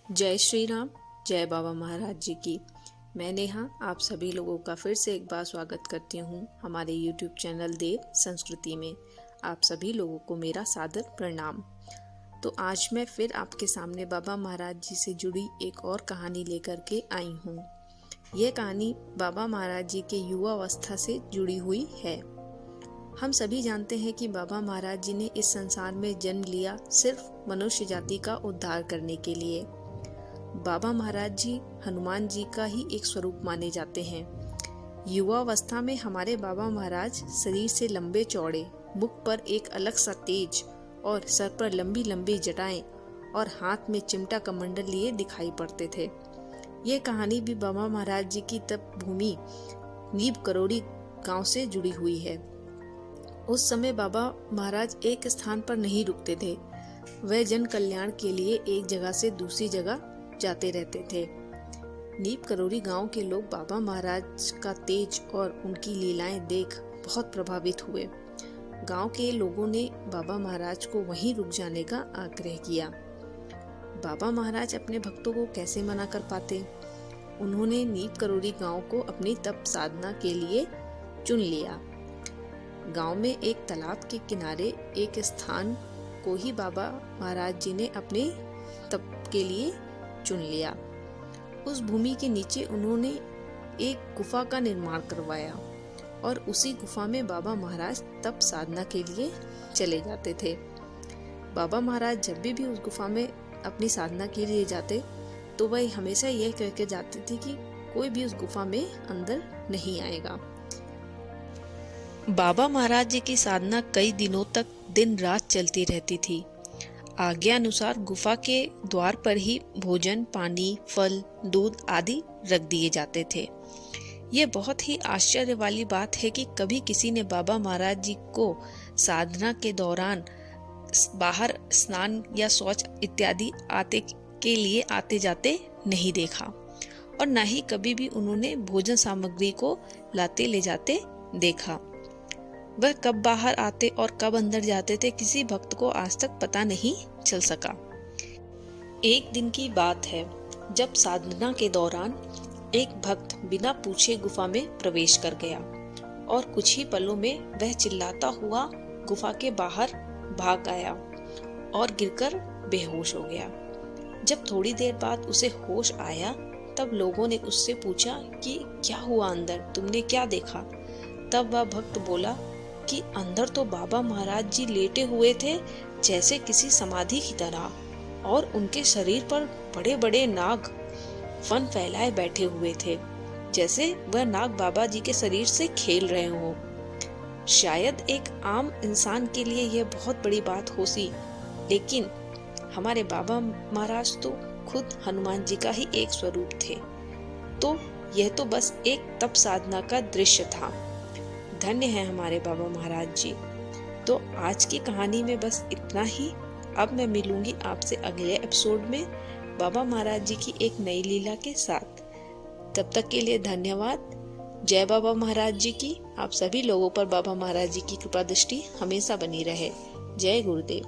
जय श्री राम, जय बाबा महाराज जी की। मैं नेहा आप सभी लोगों का फिर से एक बार स्वागत करती हूँ हमारे YouTube चैनल देव संस्कृति में। आप सभी लोगों को मेरा सादर प्रणाम। तो आज मैं फिर आपके सामने बाबा महाराज जी से जुड़ी एक और कहानी लेकर के आई हूँ। यह कहानी बाबा महाराज जी के युवा अवस्था से जुड़ी हुई है। हम सभी जानते हैं कि बाबा महाराज जी ने इस संसार में जन्म लिया सिर्फ मनुष्य जाति का उद्धार करने के लिए। बाबा महाराज जी हनुमान जी का ही एक स्वरूप माने जाते हैं। युवा अवस्था में हमारे बाबा महाराज शरीर से लंबे चौड़े, मुख पर एक अलग सा तेज और सर पर लंबी लंबी जटाएं और हाथ में चिमटा कमंडल लिए दिखाई पड़ते थे। ये कहानी भी बाबा महाराज जी की तप भूमि नीब करोड़ी गांव से जुड़ी हुई है। उस समय बाबा महाराज एक स्थान पर नहीं रुकते थे। वह जन कल्याण के लिए एक जगह से दूसरी जगह जाते रहते थे। नीब करोड़ी गांव के लोग बाबा महाराज का तेज और उनकी लीलाएं देख बहुत प्रभावित हुए। गांव के लोगों ने बाबा महाराज को वहीं रुक जाने का आग्रह किया। बाबा महाराज अपने भक्तों को कैसे मना कर पाते। उन्होंने नीब करोड़ी गांव को अपनी तप साधना के लिए चुन लिया। गांव में एक तालाब के किनारे एक स्थान को ही बाबा महाराज जी ने अपने तप के लिए चुन लिया। उस भूमि के नीचे उन्होंने एक गुफा का निर्माण करवाया और उसी गुफा में बाबा महाराज तप साधना के लिए चले जाते थे। बाबा महाराज जब भी उस गुफा में अपनी साधना के लिए जाते तो वह हमेशा यह कह के जाते थे कि कोई भी उस गुफा में अंदर नहीं आएगा। बाबा महाराज जी की साधना कई दिनों तक दिन रात चलती रहती थी। आज्ञा अनुसार गुफा के द्वार पर ही भोजन, पानी, फल, दूध आदि रख दिए जाते थे। ये बहुत ही आश्चर्य वाली बात है कि कभी किसी ने बाबा महाराज जी को साधना के दौरान बाहर स्नान या शौच इत्यादि के लिए आते जाते नहीं देखा और न ही कभी भी उन्होंने भोजन सामग्री को लाते ले जाते देखा। वह कब बाहर आते और कब अंदर जाते थे किसी भक्त को आज तक पता नहीं चल सका। एक दिन की बात है जब साधना के दौरान एक भक्त बिना पूछे गुफा में प्रवेश कर गया और कुछ ही पलों में वह चिल्लाता हुआ गुफा के बाहर भाग आया और गिरकर बेहोश हो गया। जब थोड़ी देर बाद उसे होश आया तब लोगों ने उससे पूछा कि क्या हुआ अंदर, तुमने क्या देखा। तब वह भक्त बोला कि अंदर तो बाबा महाराज जी लेटे हुए थे जैसे किसी समाधि की तरह और उनके शरीर पर बड़े बड़े नाग फन फैलाए बैठे हुए थे, जैसे वह नाग बाबा जी के शरीर से खेल रहे हों। शायद एक आम इंसान के लिए यह बहुत बड़ी बात हो सी, लेकिन हमारे बाबा महाराज तो खुद हनुमान जी का ही एक स्वरूप थे। तो यह तो बस एक तप साधना का दृश्य था। धन्य है हमारे बाबा महाराज जी। तो आज की कहानी में बस इतना ही। अब मैं मिलूंगी आपसे अगले एपिसोड में बाबा महाराज जी की एक नई लीला के साथ। तब तक के लिए धन्यवाद। जय बाबा महाराज जी की। आप सभी लोगों पर बाबा महाराज जी की कृपा दृष्टि हमेशा बनी रहे। जय गुरुदेव।